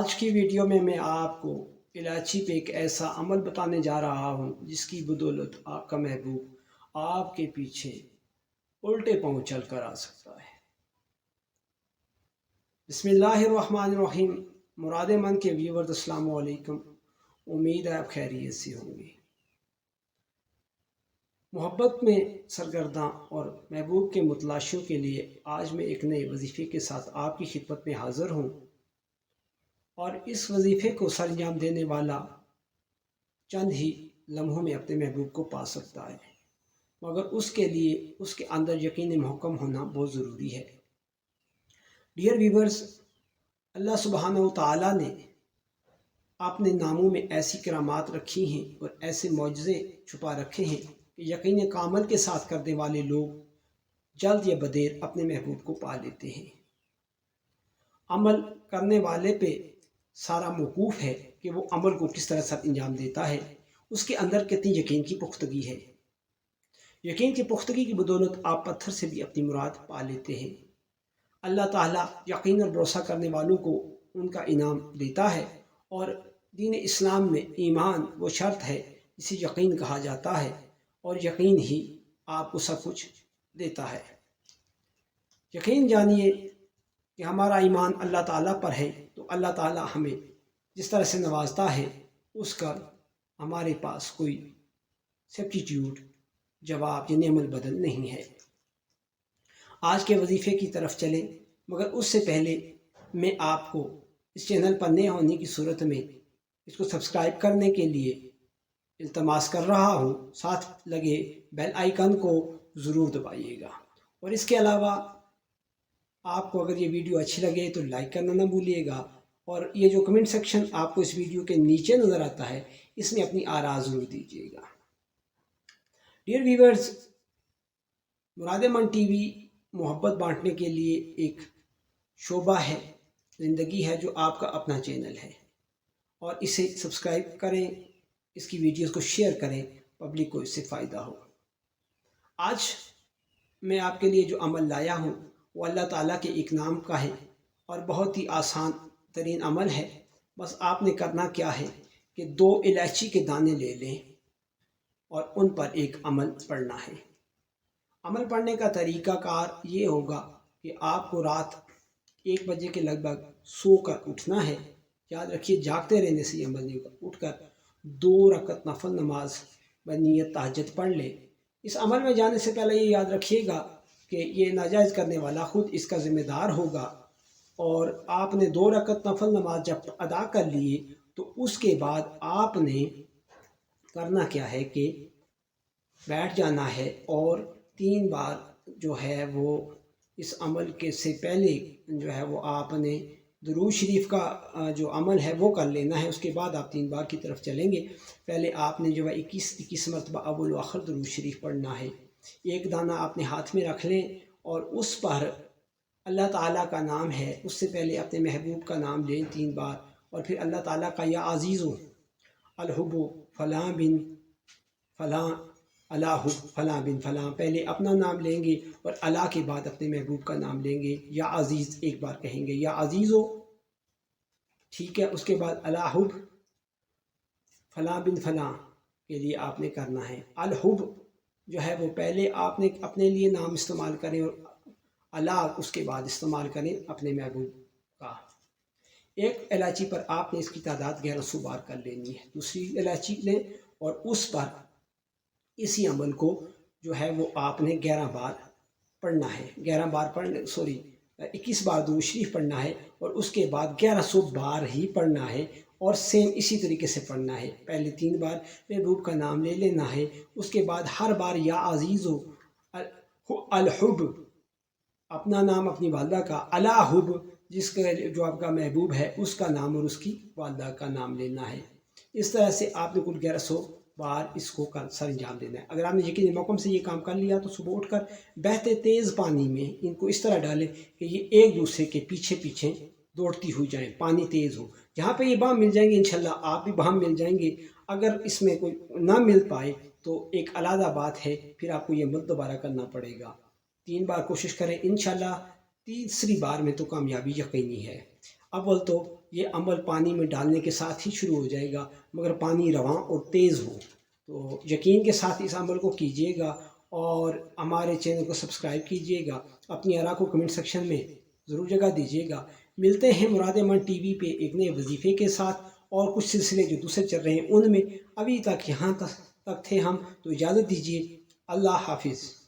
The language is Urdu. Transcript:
آج کی ویڈیو میں آپ کو الائچی پہ ایک ایسا عمل بتانے جا رہا ہوں جس کی بدولت آپ کا محبوب آپ کے پیچھے الٹے پاؤں چل کر آ سکتا ہے۔ بسم اللہ الرحمن الرحیم۔ مراد من کے ویورز السلام علیکم، امید ہے آپ خیریت سے ہوں گے۔ محبت میں سرگرداں اور محبوب کے متلاشیوں کے لیے آج میں ایک نئے وظیفے کے ساتھ آپ کی خدمت میں حاضر ہوں، اور اس وظیفے کو سر انجام دینے والا چند ہی لمحوں میں اپنے محبوب کو پا سکتا ہے، مگر اس کے لیے اس کے اندر یقین محکم ہونا بہت ضروری ہے۔ ڈیئر ویورز، اللہ سبحانہ و تعالیٰ نے اپنے ناموں میں ایسی کرامات رکھی ہیں اور ایسے معجزے چھپا رکھے ہیں کہ یقین کامل کے ساتھ کرنے والے لوگ جلد یا بدیر اپنے محبوب کو پا لیتے ہیں۔ عمل کرنے والے پہ سارا موقوف ہے کہ وہ عمل کو کس طرح سر انجام دیتا ہے، اس کے اندر کتنی یقین کی پختگی ہے۔ یقین کی پختگی کی بدولت آپ پتھر سے بھی اپنی مراد پا لیتے ہیں۔ اللہ تعالیٰ یقین اور بھروسہ کرنے والوں کو ان کا انعام دیتا ہے، اور دین اسلام میں ایمان وہ شرط ہے جسے یقین کہا جاتا ہے، اور یقین ہی آپ کو سب کچھ دیتا ہے۔ یقین جانیے کہ ہمارا ایمان اللہ تعالیٰ پر ہے، تو اللہ تعالیٰ ہمیں جس طرح سے نوازتا ہے اس کا ہمارے پاس کوئی سبسٹیٹیوٹ جواب یا نعم البدل نہیں ہے۔ آج کے وظیفے کی طرف چلیں، مگر اس سے پہلے میں آپ کو اس چینل پر نئے ہونے کی صورت میں اس کو سبسکرائب کرنے کے لیے التماس کر رہا ہوں، ساتھ لگے بیل آئیکن کو ضرور دبائیے گا، اور اس کے علاوہ آپ کو اگر یہ ویڈیو اچھی لگے تو لائک کرنا نہ بھولیے گا، اور یہ جو کمنٹ سیکشن آپ کو اس ویڈیو کے نیچے نظر آتا ہے اس میں اپنی آراء ضرور دیجیے گا۔ ڈیئر ویورز، مراد من ٹی وی محبت بانٹنے کے لیے ایک شعبہ ہے، زندگی ہے، جو آپ کا اپنا چینل ہے، اور اسے سبسکرائب کریں، اس کی ویڈیوز کو شیئر کریں، پبلک کو اس سے فائدہ ہو۔ آج میں آپ کے لیے جو عمل لایا ہوں وہ اللہ تعالیٰ کے ایک نام کا ہے، اور بہت ہی آسان ترین عمل ہے۔ بس آپ نے کرنا کیا ہے کہ 2 الائچی کے دانے لے لیں اور ان پر ایک عمل پڑھنا ہے۔ عمل پڑھنے کا طریقہ کار یہ ہوگا کہ آپ کو رات 1 بجے کے لگ بھگ سو کر اٹھنا ہے۔ یاد رکھیے، جاگتے رہنے سے یہ عمل نہیں ہوگا۔ اٹھ کر 2 رکعت نفل نماز بنیت تہجد پڑھ لیں۔ اس عمل میں جانے سے پہلے یہ یاد رکھیے گا کہ یہ ناجائز کرنے والا خود اس کا ذمہ دار ہوگا، اور آپ نے 2 رکعت نفل نماز جب ادا کر لیے تو اس کے بعد آپ نے کرنا کیا ہے کہ بیٹھ جانا ہے، اور 3 بار جو ہے وہ اس عمل کے سے پہلے جو ہے وہ آپ نے درود شریف کا جو عمل ہے وہ کر لینا ہے۔ اس کے بعد آپ 3 بار کی طرف چلیں گے۔ پہلے آپ نے جو ہے 21 مرتبہ اول و آخر درود شریف پڑھنا ہے۔ ایک دانہ آپ نے ہاتھ میں رکھ لیں، اور اس پر اللہ تعالیٰ کا نام ہے، اس سے پہلے اپنے محبوب کا نام لیں 3 بار، اور پھر اللہ تعالیٰ کا یا عزیزو الحب فلاں بن فلاں اللہ فلاں بن فلاں، پہلے اپنا نام لیں گے اور اللہ کے بعد اپنے محبوب کا نام لیں گے۔ یا عزیز ایک بار کہیں گے، یا عزیزو، ٹھیک ہے۔ اس کے بعد الحب فلاں بن فلاں کے لیے آپ نے کرنا ہے۔ الحب جو ہے وہ پہلے آپ نے اپنے لیے نام استعمال کریں، اور اللہ اس کے بعد استعمال کریں اپنے محبوب کا۔ ایک الائچی پر آپ نے اس کی تعداد 1100 بار کر لینی ہے۔ دوسری الائچی لیں اور اس پر اسی عمل کو جو ہے وہ آپ نے 11 بار پڑھنا ہے۔ 11 بار 21 بار درود شریف پڑھنا ہے، اور اس کے بعد 1100 بار ہی پڑھنا ہے، اور سیم اسی طریقے سے پڑھنا ہے۔ پہلے 3 بار محبوب کا نام لے لینا ہے، اس کے بعد ہر بار یا عزیزو الحب اپنا نام اپنی والدہ کا، الحب جس کا جو آپ کا محبوب ہے اس کا نام اور اس کی والدہ کا نام لینا ہے۔ اس طرح سے آپ نے کل 1100 بار اس کو سر انجام دینا ہے۔ اگر آپ نے یقینی موقع سے یہ کام کر لیا تو صبح اٹھ کر بہتے تیز پانی میں ان کو اس طرح ڈالیں کہ یہ ایک دوسرے کے پیچھے پیچھے دوڑتی ہوئی جائیں، پانی تیز ہو۔ جہاں پہ یہ باہم مل جائیں گے انشاءاللہ آپ بھی باہم مل جائیں گے۔ اگر اس میں کوئی نہ مل پائے تو ایک علیحدہ بات ہے، پھر آپ کو یہ عمل دوبارہ کرنا پڑے گا۔ 3 بار کوشش کریں، انشاءاللہ تیسری بار میں تو کامیابی یقینی ہے۔ اول تو یہ عمل پانی میں ڈالنے کے ساتھ ہی شروع ہو جائے گا، مگر پانی رواں اور تیز ہو۔ تو یقین کے ساتھ اس عمل کو کیجیے گا اور ہمارے چینل کو سبسکرائب کیجیے گا۔ اپنی آراء کو کمنٹ سیکشن میں ضرور جگہ دیجیے گا۔ ملتے ہیں مراد من ٹی وی پہ ایک نئے وظیفے کے ساتھ، اور کچھ سلسلے جو دوسرے چل رہے ہیں ان میں۔ ابھی تک یہاں تک تھے ہم، تو اجازت دیجیے۔ اللہ حافظ۔